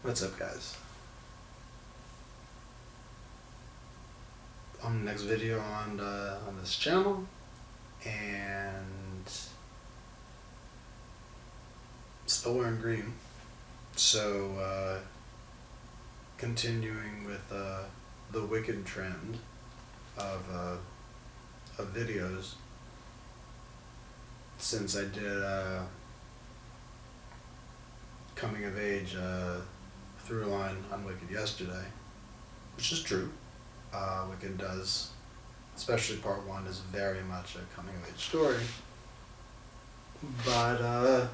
What's up, guys? On the next video on this channel, and still wearing green. So continuing with the wicked trend of videos. Since I did coming of age through line on Wicked yesterday, which is true. Wicked does, especially part one, is very much a coming of age story. But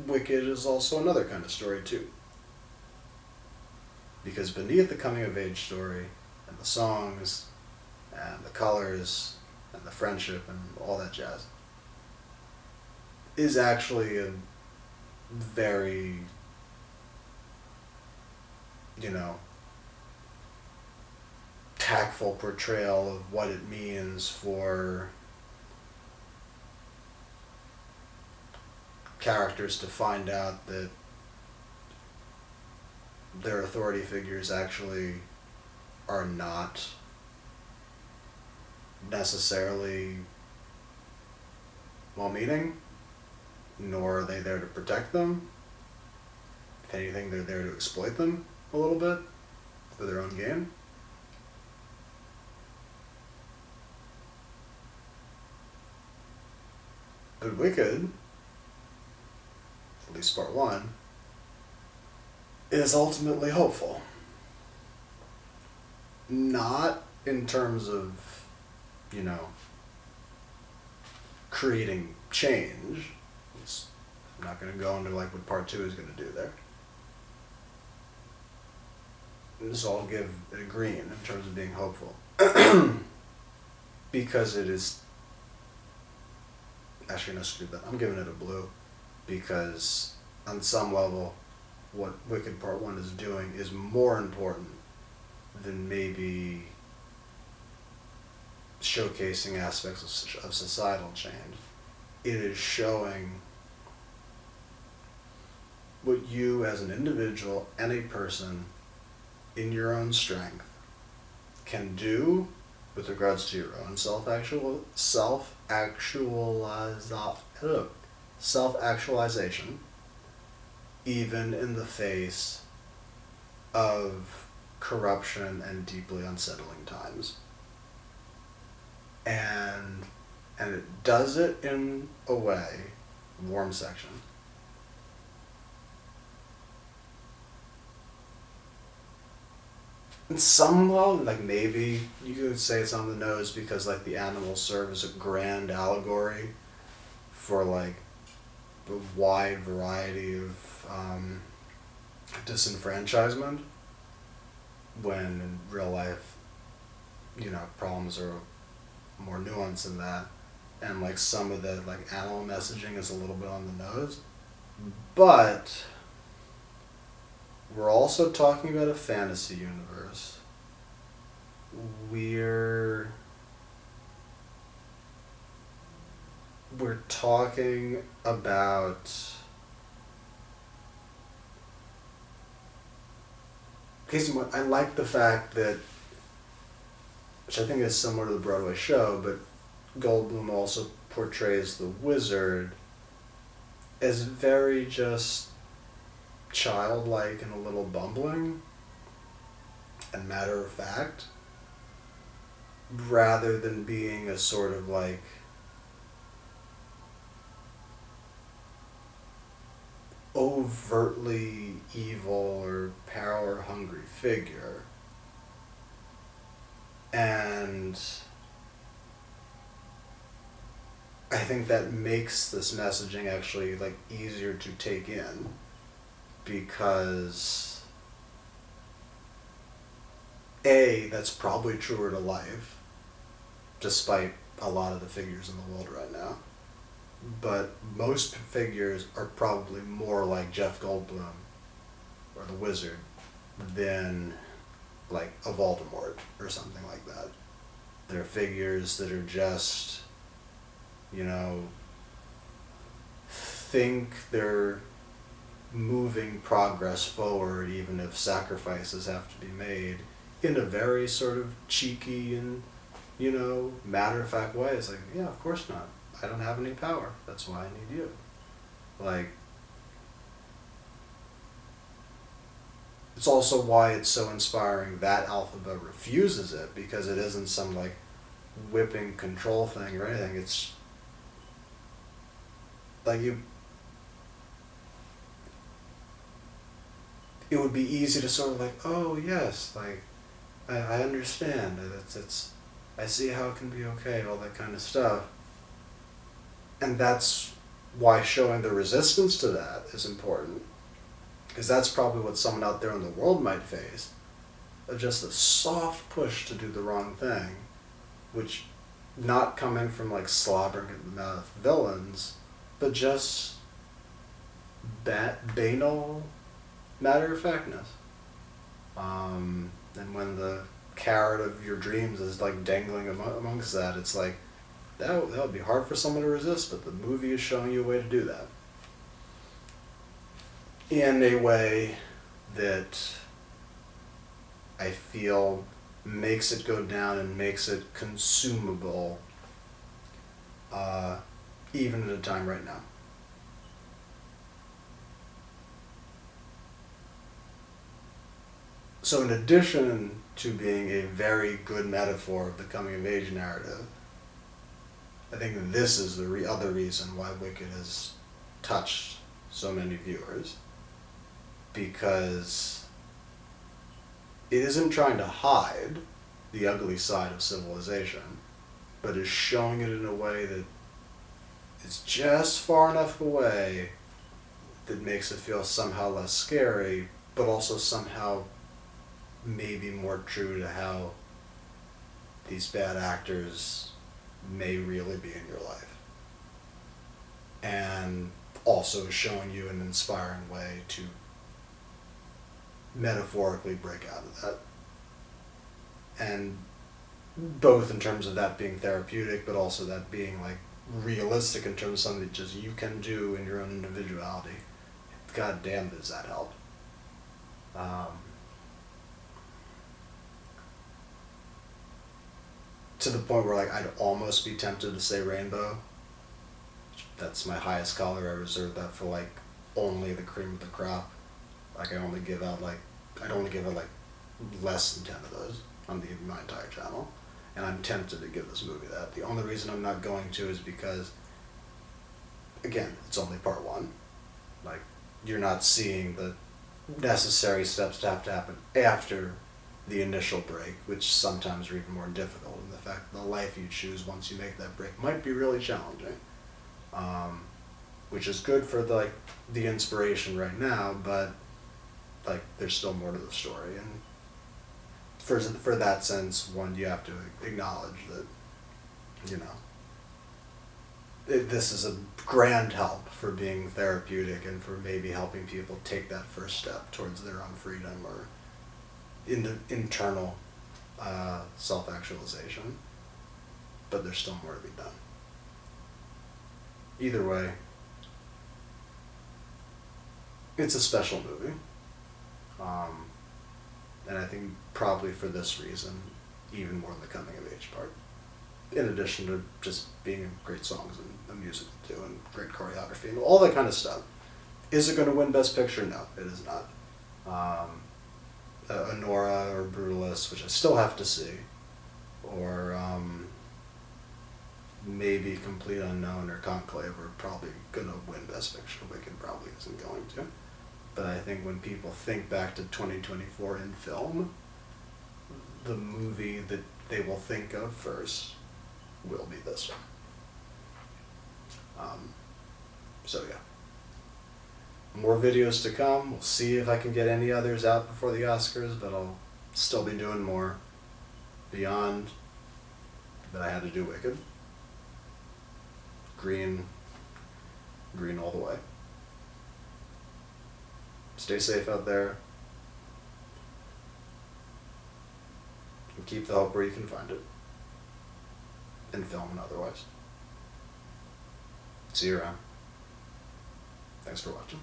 Wicked is also another kind of story too. Because beneath the coming of age story and the songs and the colors and the friendship and all that jazz is actually a very, tactful portrayal of what it means for characters to find out that their authority figures actually are not necessarily well-meaning, nor are they there to protect them. If anything, they're there to exploit them a little bit for their own gain. But Wicked, at least part one, is ultimately hopeful. Not in terms of, creating change. I'm not going to go into like what part two is going to do there. So I'll give it a green in terms of being hopeful. Because it is... Actually, no, screw that. I'm giving it a blue. Because on some level, what Wicked Part 1 is doing is more important than maybe showcasing aspects of societal change. It is showing what you as an individual and a person in your own strength can do with regards to your own self-actualization, even in the face of corruption and deeply unsettling times. And it does it in a way, warm section, in some level, like maybe you could say it's on the nose because like the animals serve as a grand allegory for like the wide variety of disenfranchisement, when in real life, problems are more nuanced than that, and like some of the like animal messaging is a little bit on the nose. But we're also talking about a fantasy universe. We're talking about... I like the fact that, which I think is similar to the Broadway show, but Goldblum also portrays the wizard as very just childlike and a little bumbling and matter of fact, rather than being a sort of like overtly evil or power hungry figure. And I think that makes this messaging actually like easier to take in, because A, that's probably truer to life, despite a lot of the figures in the world right now. But most figures are probably more like Jeff Goldblum or the Wizard than like a Voldemort or something like that. They're figures that are just, think they're moving progress forward, even if sacrifices have to be made, in a very sort of cheeky and, you know, matter-of-fact way. It's like, yeah, of course not. I don't have any power. That's why I need you. Like, it's also why it's so inspiring that Elphaba refuses it, because it isn't some, like, whipping control thing or anything. It's like it would be easy to sort of like, oh yes, like, I understand. I see how it can be okay, all that kind of stuff. And that's why showing the resistance to that is important. Because that's probably what someone out there in the world might face. Of just a soft push to do the wrong thing. Which, not coming from like slobbering at the mouth villains, but just banal matter-of-factness. And when the carrot of your dreams is like dangling amongst that, it's like, that would be hard for someone to resist, but the movie is showing you a way to do that. In a way that I feel makes it go down and makes it consumable, even at a time right now. So in addition to being a very good metaphor of the coming-of-age narrative, I think this is the other reason why Wicked has touched so many viewers. Because it isn't trying to hide the ugly side of civilization, but is showing it in a way that is just far enough away that makes it feel somehow less scary, but also somehow maybe more true to how these bad actors may really be in your life. And also showing you an inspiring way to metaphorically break out of that. And both in terms of that being therapeutic, but also that being like realistic in terms of something that just you can do in your own individuality. God damn, does that help. To the point where like I'd almost be tempted to say rainbow. That's my highest color. I reserve that for like only the cream of the crop. Like I'd only give out like less than 10 of those on my entire channel. And I'm tempted to give this movie that. The only reason I'm not going to is because, again, it's only part one. Like, you're not seeing the necessary steps to have to happen after the initial break, which sometimes are even more difficult. And the fact that the life you choose once you make that break might be really challenging. Which is good for the inspiration right now, but like there's still more to the story. And for that sense, one, you have to acknowledge that, you know, this is a grand help for being therapeutic and for maybe helping people take that first step towards their own freedom or internal self-actualization. But there's still more to be done. Either way, it's a special movie. And I think probably for this reason, even more than the coming of age part. In addition to just being great songs and the music too, and great choreography and all that kind of stuff. Is it going to win Best Picture? No, it is not. Honora or Brutalist, which I still have to see, or maybe Complete Unknown or Conclave are probably going to win Best Picture. Wicked probably isn't going to. But I think when people think back to 2024 in film, the movie that they will think of first will be this one. So yeah. More videos to come. We'll see if I can get any others out before the Oscars, but I'll still be doing more beyond that. I had to do Wicked. Green all the way. Stay safe out there. And keep the hope where you can find it. In film and otherwise. See you around. Thanks for watching.